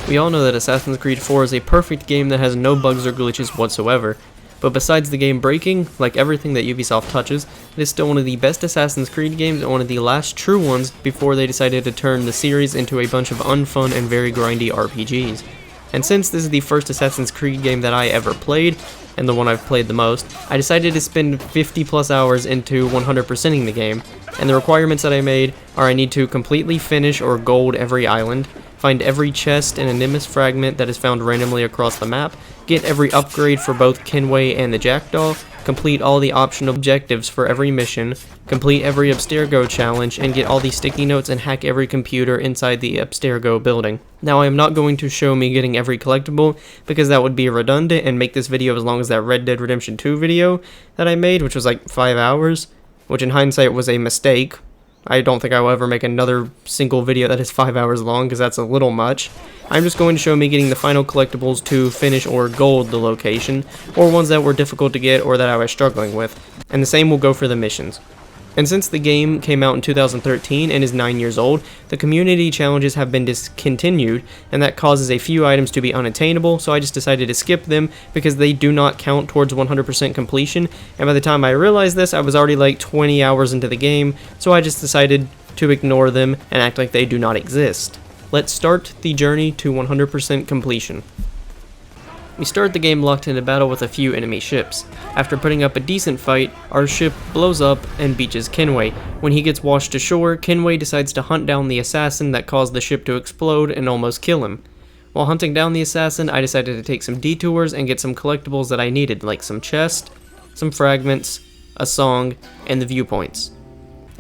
We all know that Assassin's Creed 4 is a perfect game that has no bugs or glitches whatsoever, but besides the game breaking, like everything that Ubisoft touches, it is still one of the best Assassin's Creed games and one of the last true ones before they decided to turn the series into a bunch of unfun and very grindy RPGs. And since this is the first Assassin's Creed game that I ever played, and the one I've played the most, I decided to spend 50 plus hours into 100%ing the game, and the requirements that I made are I need to completely finish or gold every island, find every chest and Animus fragment that is found randomly across the map, get every upgrade for both Kenway and the Jackdaw, complete all the optional objectives for every mission, complete every Abstergo challenge, and get all the sticky notes and hack every computer inside the Abstergo building. Now I am not going to show me getting every collectible, because that would be redundant and make this video as long as that Red Dead Redemption 2 video that I made, which was like 5 hours, which in hindsight was a mistake. I don't think I will ever make another single video that is 5 hours long, because that's a little much. I'm just going to show me getting the final collectibles to finish or gold the location, or ones that were difficult to get or that I was struggling with, and the same will go for the missions. And since the game came out in 2013 and is 9 years old, the community challenges have been discontinued, and that causes a few items to be unattainable, so I just decided to skip them because they do not count towards 100% completion, and by the time I realized this, I was already like 20 hours into the game, so I just decided to ignore them and act like they do not exist. Let's start the journey to 100% completion. We start the game locked in a battle with a few enemy ships. After putting up a decent fight, our ship blows up and beaches Kenway. When he gets washed ashore, Kenway decides to hunt down the assassin that caused the ship to explode and almost kill him. While hunting down the assassin, I decided to take some detours and get some collectibles that I needed, like some chests, some fragments, a song, and the viewpoints.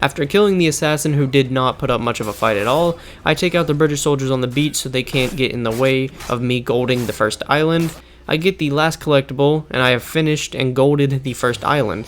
After killing the assassin, who did not put up much of a fight at all, I take out the British soldiers on the beach so they can't get in the way of me golding the first island. I get the last collectible, and I have finished and golded the first island.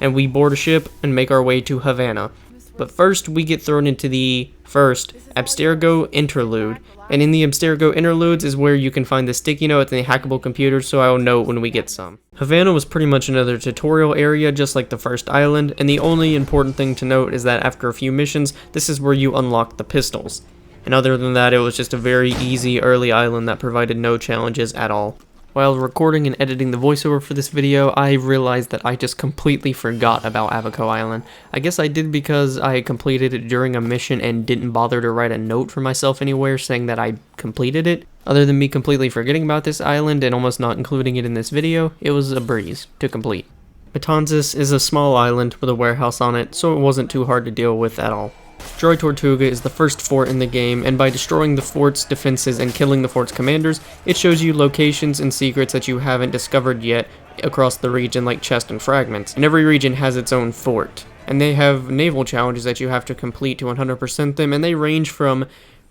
And we board a ship and make our way to Havana. But first, we get thrown into the first Abstergo interlude. And in the Abstergo interludes is where you can find the sticky notes and the hackable computers, so I will know when we get some. Havana was pretty much another tutorial area, just like the first island, and the only important thing to note is that after a few missions, this is where you unlock the pistols. And other than that, it was just a very easy early island that provided no challenges at all. While recording and editing the voiceover for this video, I realized that I just completely forgot about Abaco Island. I guess I did because I completed it during a mission and didn't bother to write a note for myself anywhere saying that I completed it. Other than me completely forgetting about this island and almost not including it in this video, it was a breeze to complete. Matanzas is a small island with a warehouse on it, so it wasn't too hard to deal with at all. Droid Tortuga is the first fort in the game, and by destroying the fort's defenses and killing the fort's commanders, it shows you locations and secrets that you haven't discovered yet across the region, like chests and fragments. And every region has its own fort, and they have naval challenges that you have to complete to 100% them, and they range from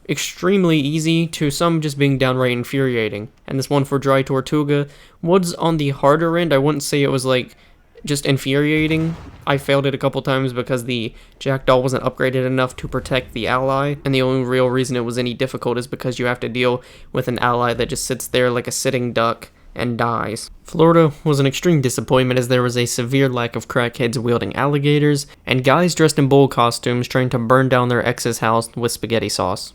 extremely easy to some just being downright infuriating. And this one for Droid Tortuga was on the harder end. I wouldn't say it was like just infuriating. I failed it a couple times because the Jackdaw wasn't upgraded enough to protect the ally, and the only real reason it was any difficult is because you have to deal with an ally that just sits there like a sitting duck and dies. Florida was an extreme disappointment as there was a severe lack of crackheads wielding alligators, and guys dressed in bull costumes trying to burn down their ex's house with spaghetti sauce.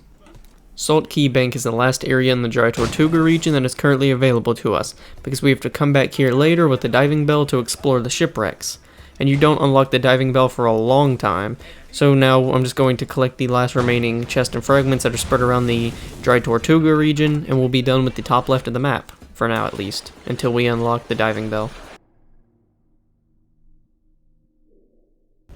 Salt Key Bank is the last area in the Dry Tortuga region that is currently available to us, because we have to come back here later with the diving bell to explore the shipwrecks. And you don't unlock the diving bell for a long time, so now I'm just going to collect the last remaining chests and fragments that are spread around the Dry Tortuga region, and we'll be done with the top left of the map, for now at least, until we unlock the diving bell.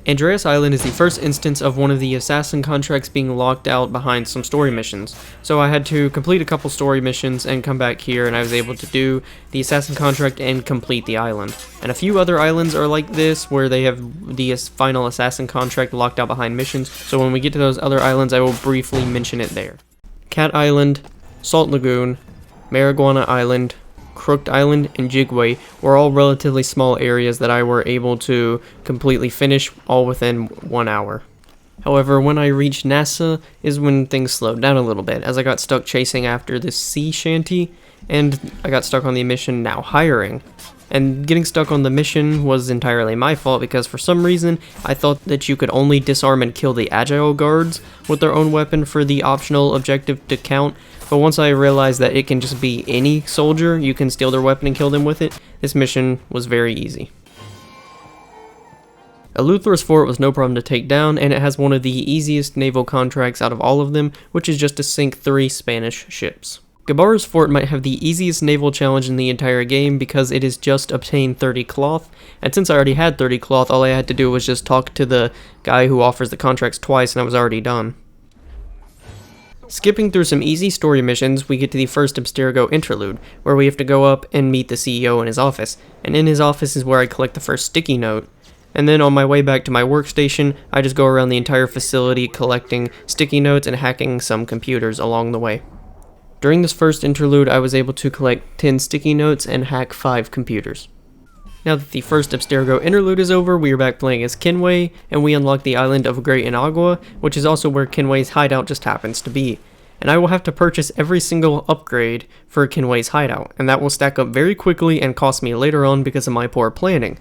Andreas Island is the first instance of one of the assassin contracts being locked out behind some story missions. So I had to complete a couple story missions and come back here, and I was able to do the assassin contract and complete the island. And a few other islands are like this, where they have the final assassin contract locked out behind missions, so when we get to those other islands I will briefly mention it there. Cat Island, Salt Lagoon, Marijuana Island, Crooked Island, and Jigway were all relatively small areas that I were able to completely finish all within 1 hour. However, when I reached NASA is when things slowed down a little bit, as I got stuck chasing after this sea shanty, and I got stuck on the mission Now Hiring. And getting stuck on the mission was entirely my fault, because for some reason I thought that you could only disarm and kill the agile guards with their own weapon for the optional objective to count, but once I realized that it can just be any soldier, you can steal their weapon and kill them with it, this mission was very easy. Eleuther's fort was no problem to take down, and it has one of the easiest naval contracts out of all of them, which is just to sink 3 Spanish ships. Gabarra's fort might have the easiest naval challenge in the entire game because it is just obtain 30 cloth, and since I already had 30 cloth, all I had to do was just talk to the guy who offers the contracts twice and I was already done. Skipping through some easy story missions, we get to the first Abstergo interlude, where we have to go up and meet the CEO in his office, and in his office is where I collect the first sticky note. And then on my way back to my workstation, I just go around the entire facility collecting sticky notes and hacking some computers along the way. During this first interlude, I was able to collect 10 sticky notes and hack 5 computers. Now that the first Abstergo interlude is over, we are back playing as Kenway, and we unlock the island of Great Inagua, which is also where Kenway's hideout just happens to be. And I will have to purchase every single upgrade for Kenway's hideout, and that will stack up very quickly and cost me later on because of my poor planning.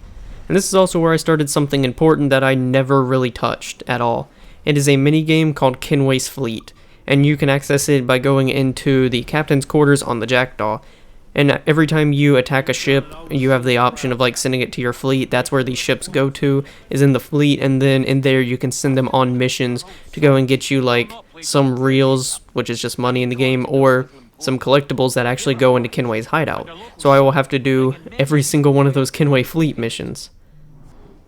And this is also where I started something important that I never really touched at all. It is a minigame called Kenway's Fleet, and you can access it by going into the captain's quarters on the Jackdaw. And every time you attack a ship, you have the option of like sending it to your fleet. That's where these ships go to, is in the fleet, and then in there you can send them on missions to go and get you like some reels, which is just money in the game, or some collectibles that actually go into Kenway's hideout. So I will have to do every single one of those Kenway fleet missions.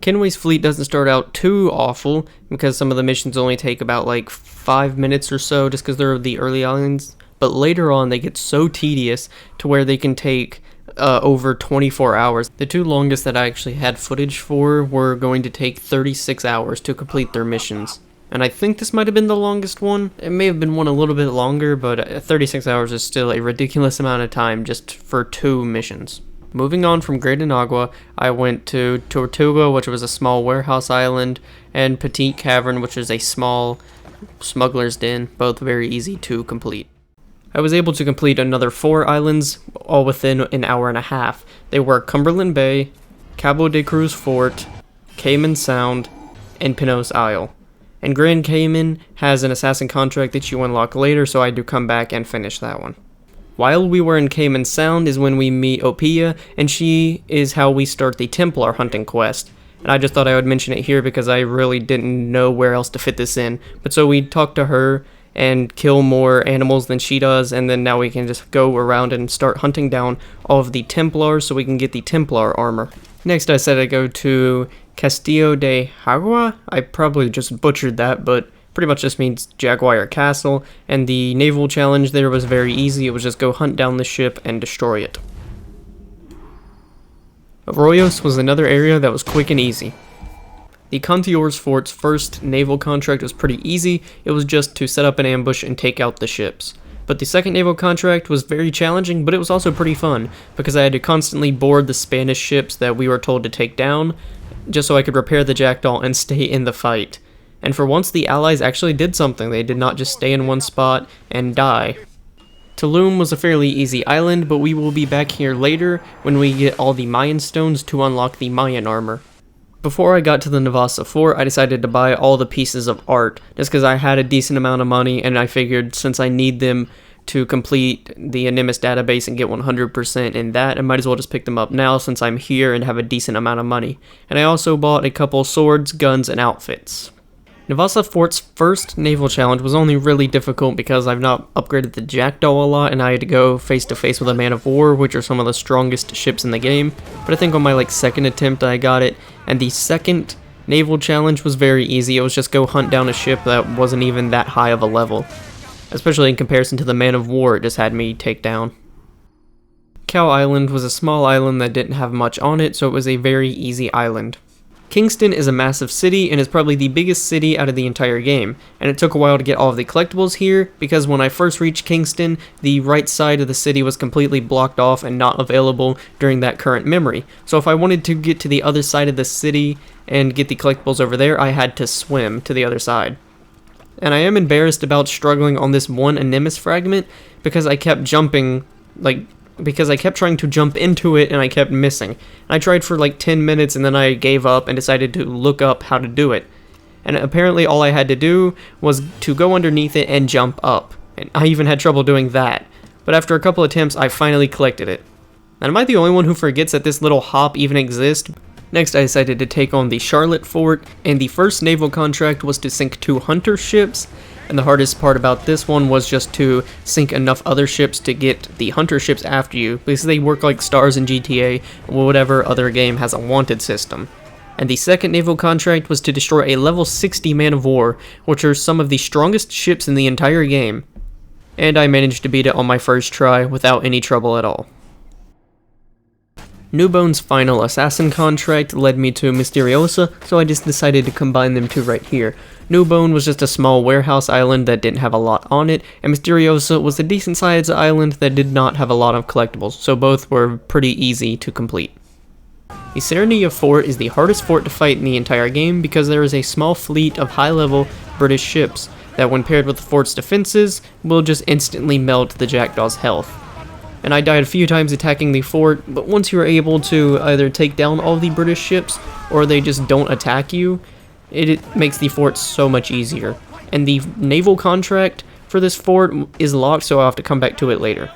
Kenway's fleet doesn't start out too awful, because some of the missions only take about like 5 minutes or so, just because they're the early islands, but later on they get so tedious to where they can take over 24 hours. The 2 longest that I actually had footage for were going to take 36 hours to complete their missions. And I think this might have been the longest one. It may have been one a little bit longer, but 36 hours is still a ridiculous amount of time just for 2 missions. Moving on from Great Inagua, I went to Tortuga, which was a small warehouse island, and Petite Cavern, which is a small smuggler's den, both very easy to complete. I was able to complete another 4 islands, all within an hour and a half. They were Cumberland Bay, Cabo de Cruz Fort, Cayman Sound, and Pinos Isle. And Grand Cayman has an assassin contract that you unlock later, so I do come back and finish that one. While we were in Cayman Sound is when we meet Opia, and she is how we start the Templar hunting quest. And I just thought I would mention it here because I really didn't know where else to fit this in. But so we talk to her and kill more animals than she does, and then now we can just go around and start hunting down all of the Templars so we can get the Templar armor. Next I said I go to Castillo de Jagua. I probably just butchered that, but pretty much just means Jaguar Castle, and the naval challenge there was very easy. It was just go hunt down the ship and destroy it. Arroyos was another area that was quick and easy. The Contiors Fort's first naval contract was pretty easy. It was just to set up an ambush and take out the ships. But the second naval contract was very challenging, but it was also pretty fun, because I had to constantly board the Spanish ships that we were told to take down, just so I could repair the Jackdaw and stay in the fight. And for once, the Allies actually did something. They did not just stay in one spot and die. Tulum was a fairly easy island, but we will be back here later when we get all the Mayan stones to unlock the Mayan armor. Before I got to the Navassa Fort, I decided to buy all the pieces of art, just because I had a decent amount of money, and I figured since I need them to complete the Animus database and get 100% in that, I might as well just pick them up now since I'm here and have a decent amount of money. And I also bought a couple swords, guns, and outfits. Navassa Fort's first naval challenge was only really difficult because I've not upgraded the Jackdaw a lot, and I had to go face to face with a man of war, which are some of the strongest ships in the game. But I think on my second attempt I got it, and the second naval challenge was very easy. It was just go hunt down a ship that wasn't even that high of a level, especially in comparison to the man of war it just had me take down. Cow Island was a small island that didn't have much on it, so it was a very easy island. Kingston is a massive city and is probably the biggest city out of the entire game, and it took a while to get all of the collectibles here because when I first reached Kingston, the right side of the city was completely blocked off and not available during that current memory. So if I wanted to get to the other side of the city and get the collectibles over there, I had to swim to the other side. And I am embarrassed about struggling on this one Animus fragment because I kept jumping, because I kept trying to jump into it and I kept missing. I tried for 10 minutes and then I gave up and decided to look up how to do it. And apparently all I had to do was to go underneath it and jump up. and I even had trouble doing that. But after a couple attempts, I finally collected it. And am I the only one who forgets that this little hop even exists? Next, I decided to take on the Charlotte Fort, and the first naval contract was to sink 2 hunter ships, and the hardest part about this one was just to sink enough other ships to get the hunter ships after you, because they work like stars in GTA, or whatever other game has a wanted system. And the second naval contract was to destroy a level 60 man of war, which are some of the strongest ships in the entire game. And I managed to beat it on my first try without any trouble at all. Newbone's final assassin contract led me to Mysteriosa, so I just decided to combine them two right here. Newbone was just a small warehouse island that didn't have a lot on it, and Mysteriosa was a decent sized island that did not have a lot of collectibles, so both were pretty easy to complete. The Serenia Fort is the hardest fort to fight in the entire game because there is a small fleet of high-level British ships that, when paired with the fort's defenses, will just instantly melt the Jackdaw's health. And I died a few times attacking the fort, but once you're able to either take down all the British ships or they just don't attack you, it makes the fort so much easier. And the naval contract for this fort is locked, so I'll have to come back to it later.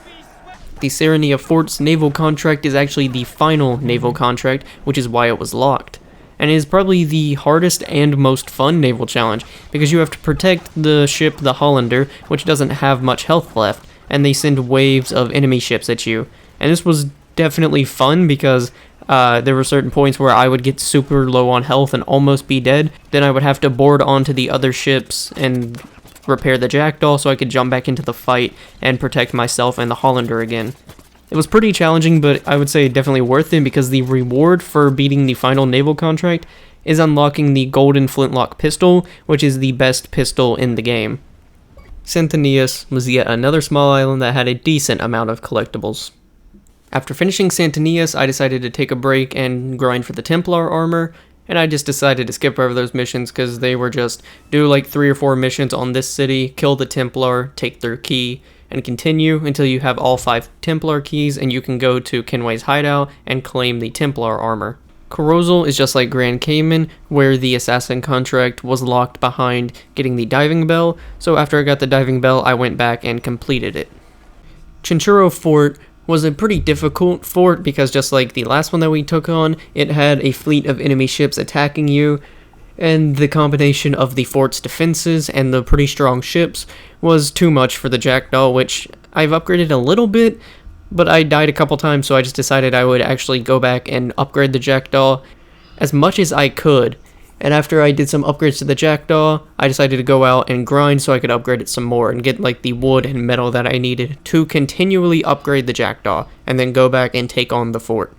The Serenia Fort's naval contract is actually the final naval contract, which is why it was locked. And it is probably the hardest and most fun naval challenge, because you have to protect the ship, the Hollander, which doesn't have much health left, and they send waves of enemy ships at you. And this was definitely fun because there were certain points where I would get super low on health and almost be dead. Then I would have to board onto the other ships and repair the Jackdaw so I could jump back into the fight and protect myself and the Hollander again. It was pretty challenging, but I would say definitely worth it because the reward for beating the final naval contract is unlocking the golden flintlock pistol, which is the best pistol in the game. Santanias was yet another small island that had a decent amount of collectibles. After finishing Santanias, I decided to take a break and grind for the Templar armor, and I just decided to skip over those missions because they were just do like 3 or 4 missions on this city, kill the Templar, take their key, and continue until you have all 5 Templar keys and you can go to Kenway's hideout and claim the Templar armor. Corozal is just like Grand Cayman, where the assassin contract was locked behind getting the diving bell, so after I got the diving bell I went back and completed it. Chinchurro Fort was a pretty difficult fort because just like the last one that we took on, it had a fleet of enemy ships attacking you, and the combination of the fort's defenses and the pretty strong ships was too much for the Jackdaw, which I've upgraded a little bit, but I died a couple times, so I just decided I would actually go back and upgrade the Jackdaw as much as I could. And after I did some upgrades to the Jackdaw, I decided to go out and grind so I could upgrade it some more and get like the wood and metal that I needed to continually upgrade the Jackdaw, and then go back and take on the fort.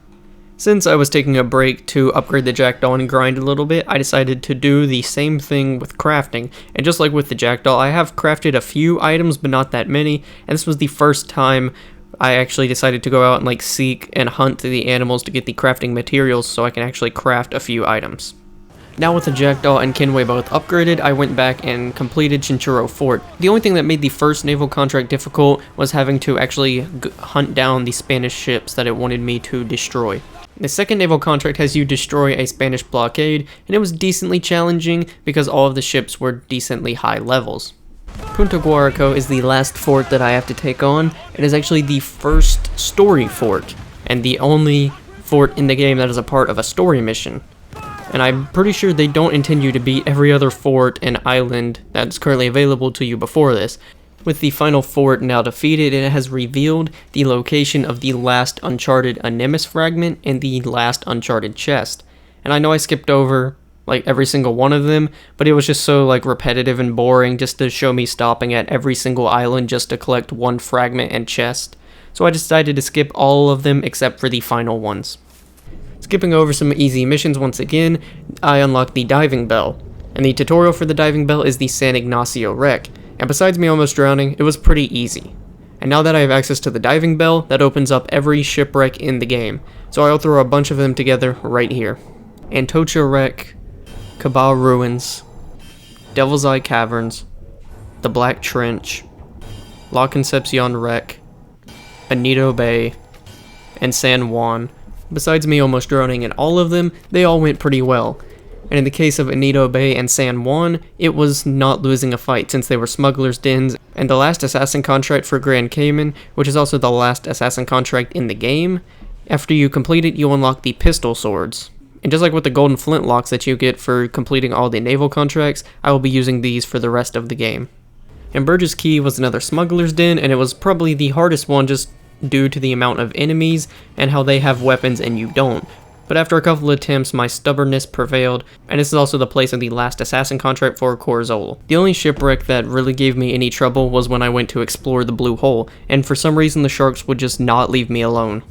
Since I was taking a break to upgrade the Jackdaw and grind a little bit, I decided to do the same thing with crafting. And just like with the Jackdaw, I have crafted a few items, but not that many, and this was the first time I actually decided to go out and like seek and hunt the animals to get the crafting materials so I can actually craft a few items. Now with the Jackdaw and Kenway both upgraded, I went back and completed Chinchurro Fort. The only thing that made the first naval contract difficult was having to actually hunt down the Spanish ships that it wanted me to destroy. The second naval contract has you destroy a Spanish blockade, and it was decently challenging because all of the ships were decently high levels. Punta Guarico is the last fort that I have to take on. It is actually the first story fort, and the only fort in the game that is a part of a story mission. And I'm pretty sure they don't intend you to beat every other fort and island that's currently available to you before this. With the final fort now defeated, it has revealed the location of the last Uncharted Anemis fragment and the last Uncharted chest. And I know I skipped over like every single one of them, but it was just so like repetitive and boring just to show me stopping at every single island just to collect one fragment and chest. So I decided to skip all of them except for the final ones. Skipping over some easy missions once again, I unlocked the diving bell. And the tutorial for the diving bell is the San Ignacio wreck. And besides me almost drowning, it was pretty easy. And now that I have access to the diving bell, that opens up every shipwreck in the game. So I'll throw a bunch of them together right here. Antocha wreck, Cabal Ruins, Devil's Eye Caverns, the Black Trench, La Concepcion wreck, Anito Bay, and San Juan. Besides me almost drowning in all of them, they all went pretty well. And in the case of Anito Bay and San Juan, it was not losing a fight since they were smugglers' dens, And the last assassin contract for Grand Cayman, which is also the last assassin contract in the game, after you complete it, you unlock the pistol swords. And just like with the golden flintlocks that you get for completing all the naval contracts, I will be using these for the rest of the game. And Burgess Key was another smuggler's den, and it was probably the hardest one just due to the amount of enemies and how they have weapons and you don't. But after a couple of attempts, my stubbornness prevailed, and this is also the place of the last assassin contract for Corzol. The only shipwreck that really gave me any trouble was when I went to explore the blue hole, and for some reason the sharks would just not leave me alone.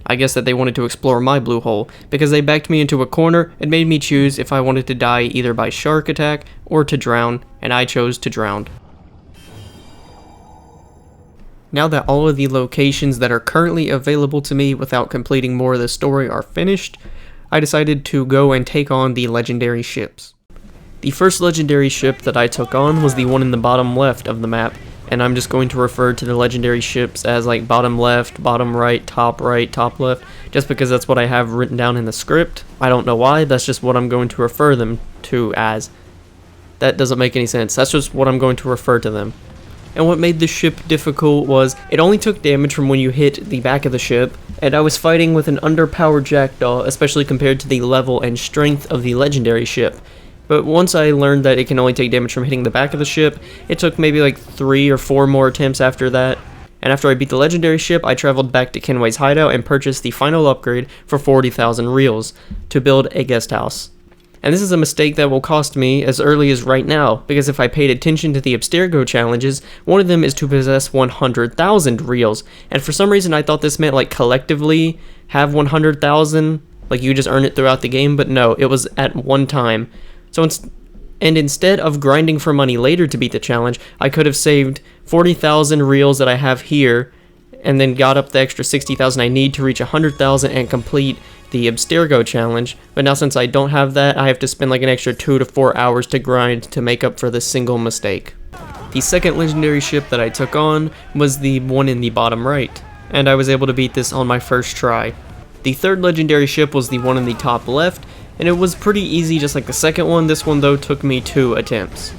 I guess that they wanted to explore my blue hole, because they backed me into a corner and made me choose if I wanted to die either by shark attack or to drown, and I chose to drown. Now that all of the locations that are currently available to me without completing more of the story are finished, I decided to go and take on the legendary ships. The first legendary ship that I took on was the one in the bottom left of the map, and I'm just going to refer to the legendary ships as like bottom right, top left, just because that's what I have written down in the script. I don't know why, that's just what I'm going to refer them to as. That doesn't make any sense, that's just what I'm going to refer to them. And what made this ship difficult was it only took damage from when you hit the back of the ship, and I was fighting with an underpowered jackdaw, especially compared to the level and strength of the legendary ship. But once I learned that it can only take damage from hitting the back of the ship, it took maybe like 3 or 4 more attempts after that. And after I beat the legendary ship, I traveled back to Kenway's hideout and purchased the final upgrade for 40,000 reals to build a guest house. And this is a mistake that will cost me as early as right now, because if I paid attention to the Abstergo challenges, one of them is to possess 100,000 reals. And for some reason I thought this meant like collectively have 100,000, like you just earn it throughout the game, but no, it was at one time. So instead of grinding for money later to beat the challenge, I could have saved 40,000 reals that I have here, and then got up the extra 60,000 I need to reach 100,000 and complete the Abstergo challenge. But now since I don't have that, I have to spend like an extra 2 to 4 hours to grind to make up for this single mistake. The second legendary ship that I took on was the one in the bottom right, and I was able to beat this on my first try. The third legendary ship was the one in the top left, and it was pretty easy just like the second one. This one though took me 2 attempts.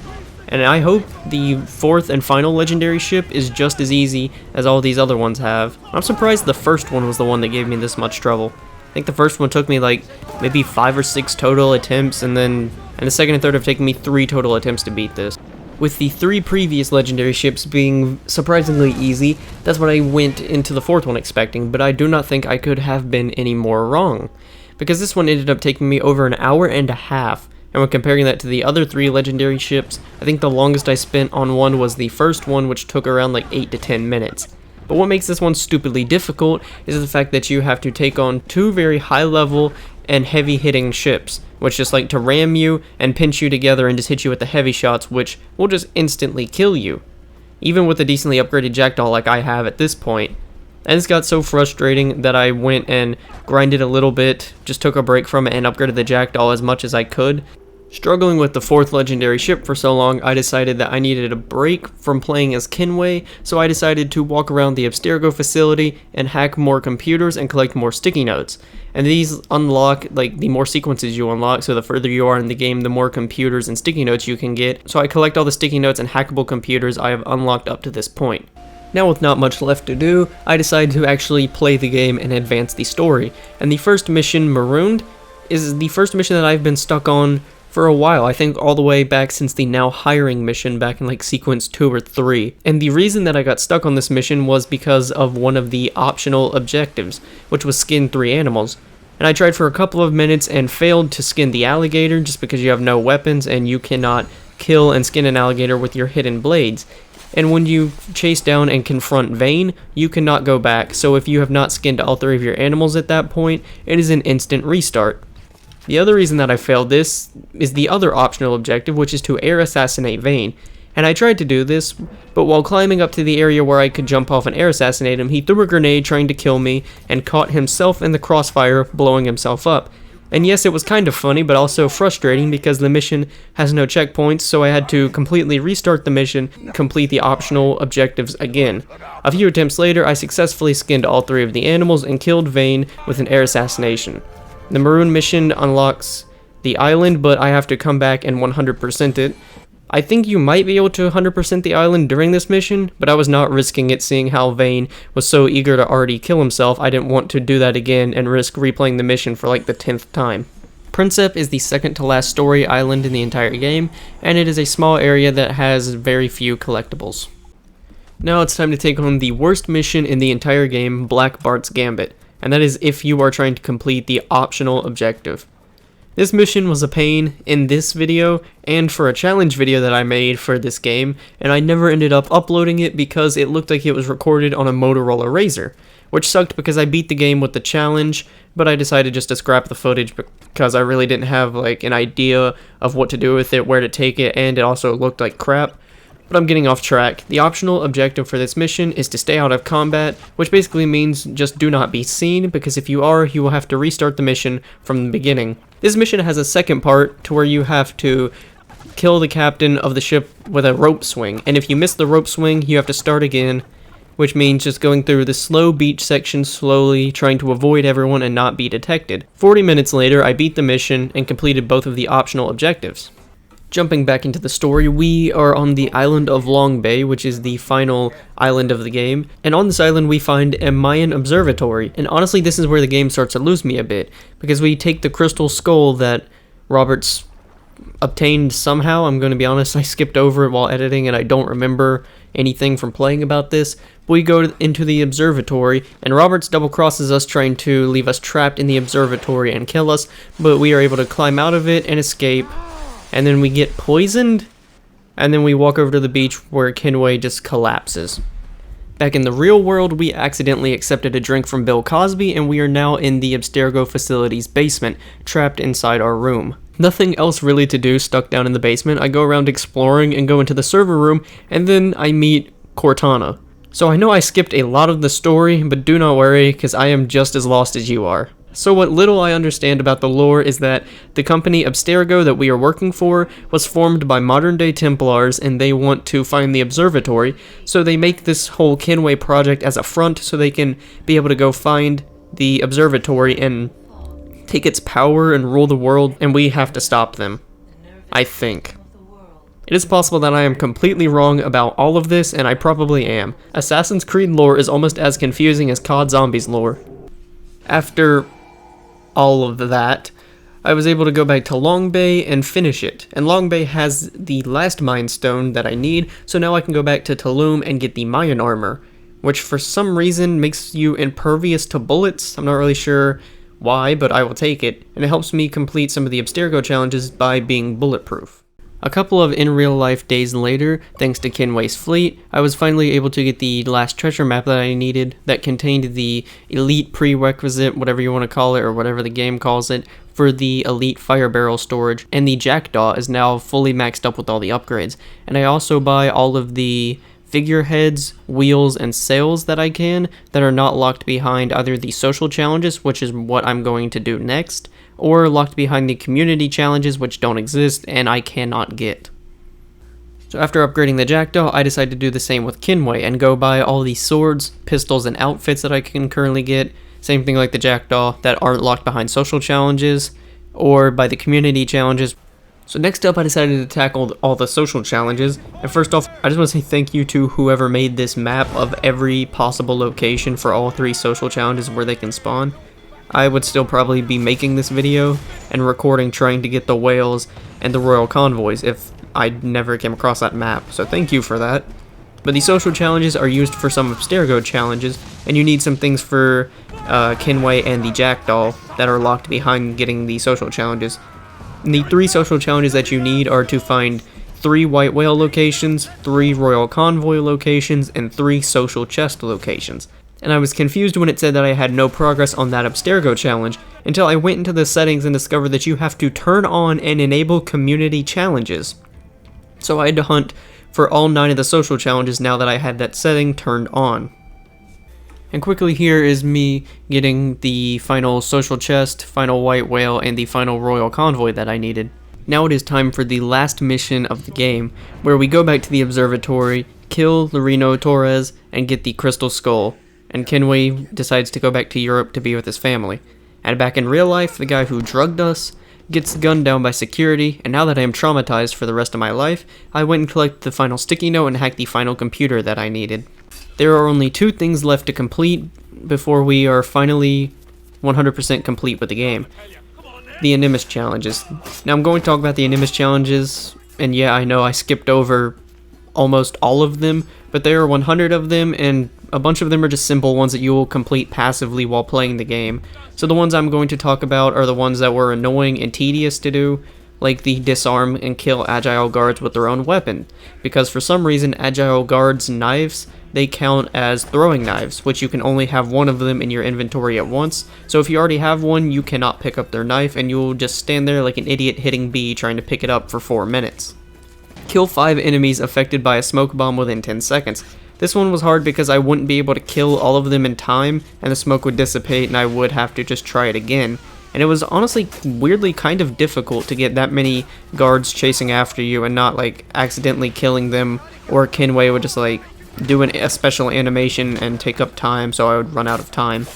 And I hope the fourth and final legendary ship is just as easy as all these other ones have. I'm surprised the first one was the one that gave me this much trouble. I think the first one took me like maybe 5 or 6 total attempts, and the second and third have taken me 3 total attempts to beat this. With the 3 previous legendary ships being surprisingly easy, that's what I went into the fourth one expecting, but I do not think I could have been any more wrong, because this one ended up taking me over an hour and a half. And when comparing that to the other 3 legendary ships, I think the longest I spent on one was the first one, which took around like 8 to 10 minutes. But what makes this one stupidly difficult is the fact that you have to take on 2 very high level and heavy hitting ships, which just like to ram you and pinch you together and just hit you with the heavy shots, which will just instantly kill you, even with a decently upgraded jackdaw like I have at this point. And this got so frustrating that I went and grinded a little bit, just took a break from it and upgraded the jackdaw as much as I could. Struggling with the fourth legendary ship for so long, I decided that I needed a break from playing as Kenway, so I decided to walk around the Abstergo facility and hack more computers and collect more sticky notes. And these unlock, like, the more sequences you unlock, so the further you are in the game, the more computers and sticky notes you can get. So I collect all the sticky notes and hackable computers I have unlocked up to this point. Now with not much left to do, I decided to actually play the game and advance the story. And the first mission, Marooned, is the first mission that I've been stuck on for a while. I think all the way back since the now hiring mission back in like sequence 2 or 3. And the reason that I got stuck on this mission was because of one of the optional objectives, which was skin 3 animals. And I tried for a couple of minutes and failed to skin the alligator just because you have no weapons and you cannot kill and skin an alligator with your hidden blades. And when you chase down and confront Vane, you cannot go back, so if you have not skinned all 3 of your animals at that point, it is an instant restart. The other reason that I failed this is the other optional objective, which is to air assassinate Vane. And I tried to do this, but while climbing up to the area where I could jump off and air assassinate him, he threw a grenade trying to kill me and caught himself in the crossfire, blowing himself up. And yes, it was kind of funny, but also frustrating because the mission has no checkpoints, so I had to completely restart the mission, complete the optional objectives again. A few attempts later, I successfully skinned all 3 of the animals and killed Vane with an air assassination. The Maroon mission unlocks the island, but I have to come back and 100% it. I think you might be able to 100% the island during this mission, but I was not risking it seeing how Vane was so eager to already kill himself. I didn't want to do that again and risk replaying the mission for like the 10th time. Princep is the second to last story island in the entire game, and it is a small area that has very few collectibles. Now it's time to take on the worst mission in the entire game, Black Bart's Gambit, and that is if you are trying to complete the optional objective. This mission was a pain in this video and for a challenge video that I made for this game, and I never ended up uploading it because it looked like it was recorded on a Motorola Razr, which sucked because I beat the game with the challenge, but I decided just to scrap the footage because I really didn't have like an idea of what to do with it, where to take it, and it also looked like crap. But I'm getting off track. The optional objective for this mission is to stay out of combat, which basically means just do not be seen, because if you are, you will have to restart the mission from the beginning. This mission has a second part to where you have to kill the captain of the ship with a rope swing, and if you miss the rope swing, you have to start again, which means just going through the slow beach section slowly, trying to avoid everyone and not be detected. 40 minutes later, I beat the mission and completed both of the optional objectives. Jumping back into the story, we are on the island of Long Bay, which is the final island of the game, and on this island we find a Mayan observatory, and honestly this is where the game starts to lose me a bit, because we take the crystal skull that Roberts obtained somehow. I'm going to be honest, I skipped over it while editing and I don't remember anything from playing about this. We go into the observatory, and Roberts double crosses us, trying to leave us trapped in the observatory and kill us, but we are able to climb out of it and escape. And then we get poisoned, and then we walk over to the beach where Kenway just collapses. Back in the real world, we accidentally accepted a drink from Bill Cosby, and we are now in the Abstergo facility's basement, trapped inside our room. Nothing else really to do, stuck down in the basement. I go around exploring and go into the server room, and then I meet Cortana. So I know I skipped a lot of the story, but do not worry, because I am just as lost as you are. So what little I understand about the lore is that the company Abstergo that we are working for was formed by modern-day Templars, and they want to find the observatory, so they make this whole Kenway project as a front so they can be able to go find the observatory and take its power and rule the world, and we have to stop them. I think. It is possible that I am completely wrong about all of this, and I probably am. Assassin's Creed lore is almost as confusing as COD Zombies lore. After all of that, I was able to go back to Long Bay and finish it, and Long Bay has the last Mind Stone that I need, so now I can go back to Tulum and get the Mayan armor, which for some reason makes you impervious to bullets. I'm not really sure why, but I will take it, and it helps me complete some of the Abstergo challenges by being bulletproof. A couple of in-real-life days later, thanks to Kenway's fleet, I was finally able to get the last treasure map that I needed that contained the elite prerequisite, whatever you want to call it, or whatever the game calls it, for the elite fire barrel storage, and the Jackdaw is now fully maxed up with all the upgrades. And I also buy all of the figureheads, wheels, and sails that I can that are not locked behind either the social challenges, which is what I'm going to do next, or locked behind the community challenges, which don't exist and I cannot get. So after upgrading the Jackdaw, I decided to do the same with Kenway and go buy all the swords, pistols, and outfits that I can currently get, same thing like the Jackdaw, that aren't locked behind social challenges, or by the community challenges. So next up, I decided to tackle all the social challenges, and first off, I just want to say thank you to whoever made this map of every possible location for all 3 social challenges where they can spawn. I would still probably be making this video and recording trying to get the whales and the royal convoys if I never came across that map, so thank you for that. But the social challenges are used for some Abstergo challenges, and you need some things for Kenway and the Jackdaw that are locked behind getting the social challenges. And the 3 social challenges that you need are to find 3 white whale locations, 3 royal convoy locations, and 3 social chest locations. And I was confused when it said that I had no progress on that Abstergo challenge, until I went into the settings and discovered that you have to turn on and enable community challenges. So I had to hunt for all 9 of the social challenges now that I had that setting turned on. And quickly, here is me getting the final social chest, final white whale, and the final royal convoy that I needed. Now it is time for the last mission of the game, where we go back to the observatory, kill Loreno Torres, and get the crystal skull. And Kenway decides to go back to Europe to be with his family. And back in real life, the guy who drugged us gets gunned down by security, and now that I am traumatized for the rest of my life, I went and collected the final sticky note and hacked the final computer that I needed. There are only 2 things left to complete before we are finally 100% complete with the game. The Animus challenges. Now I'm going to talk about the Animus challenges, and yeah, I know I skipped over almost all of them, but there are 100 of them, and a bunch of them are just simple ones that you will complete passively while playing the game. So the ones I'm going to talk about are the ones that were annoying and tedious to do, like the disarm and kill agile guards with their own weapon, because for some reason agile guards' knives, they count as throwing knives, which you can only have one of them in your inventory at once. So if you already have one, you cannot pick up their knife, and you'll just stand there like an idiot hitting B trying to pick it up for 4 minutes. Kill 5 enemies affected by a smoke bomb within 10 seconds. This one was hard because I wouldn't be able to kill all of them in time, and the smoke would dissipate and I would have to just try it again. And it was honestly weirdly kind of difficult to get that many guards chasing after you and not like accidentally killing them, or Kenway would just like do a special animation and take up time, so I would run out of time.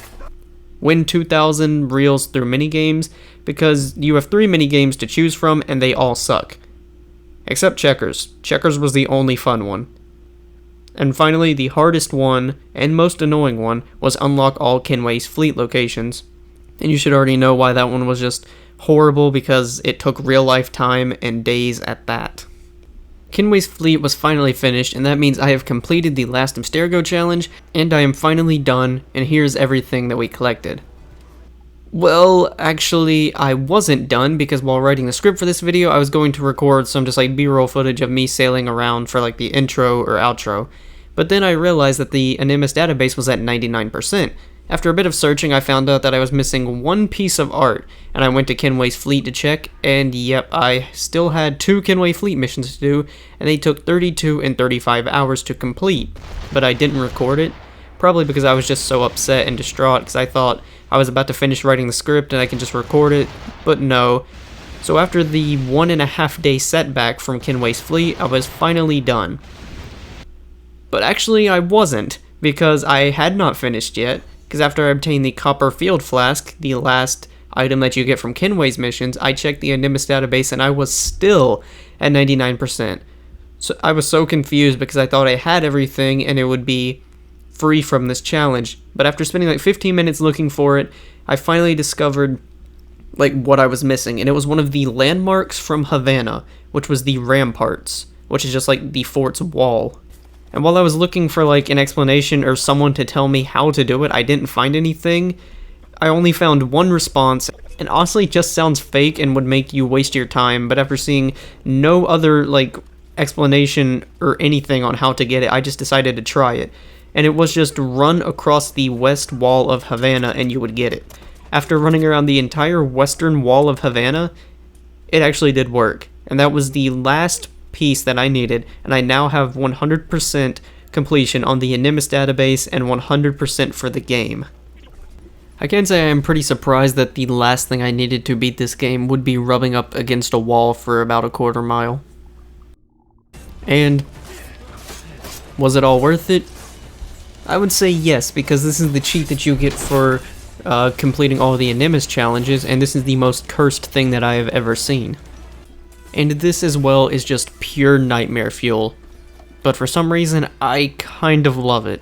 Win 2,000 reels through minigames, because you have 3 minigames to choose from and they all suck. Except Checkers. Checkers was the only fun one. And finally, the hardest one, and most annoying one, was unlock all Kenway's fleet locations. And you should already know why that one was just horrible, because it took real life time and days at that. Kenway's fleet was finally finished, and that means I have completed the last Abstergo challenge, and I am finally done, and here's everything that we collected. Well, actually, I wasn't done, because while writing the script for this video, I was going to record some just like B-roll footage of me sailing around for like the intro or outro. But then I realized that the Animus database was at 99%. After a bit of searching, I found out that I was missing 1 piece of art, and I went to Kenway's fleet to check, and yep, I still had 2 Kenway fleet missions to do, and they took 32 and 35 hours to complete, but I didn't record it, probably because I was just so upset and distraught, because I thought I was about to finish writing the script and I can just record it, but no. So after the 1.5 day setback from Kenway's fleet, I was finally done. But actually I wasn't, because I had not finished yet. Because after I obtained the Copper Field Flask, the last item that you get from Kenway's missions, I checked the Animus database and I was still at 99%. So I was so confused because I thought I had everything and it would be free from this challenge. But after spending like 15 minutes looking for it, I finally discovered like what I was missing. And it was one of the landmarks from Havana, which was the ramparts, which is just like the fort's wall. And while I was looking for like an explanation or someone to tell me how to do it, I didn't find anything. I only found one response, and honestly it just sounds fake and would make you waste your time, but after seeing no other like explanation or anything on how to get it, I just decided to try it. And it was just run across the west wall of Havana and you would get it. After running around the entire western wall of Havana, it actually did work. And that was the last piece that I needed, and I now have 100% completion on the Animus database and 100% for the game. I can say I am pretty surprised that the last thing I needed to beat this game would be rubbing up against a wall for about a quarter mile. And was it all worth it? I would say yes, because this is the cheat that you get for completing all the Animus challenges, and this is the most cursed thing that I have ever seen. And this as well is just pure nightmare fuel. But for some reason, I kind of love it.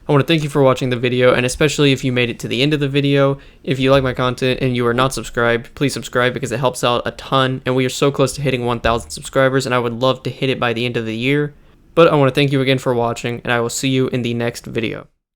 I want to thank you for watching the video, and especially if you made it to the end of the video. If you like my content and you are not subscribed, please subscribe because it helps out a ton, and we are so close to hitting 1,000 subscribers, and I would love to hit it by the end of the year. But I want to thank you again for watching, and I will see you in the next video.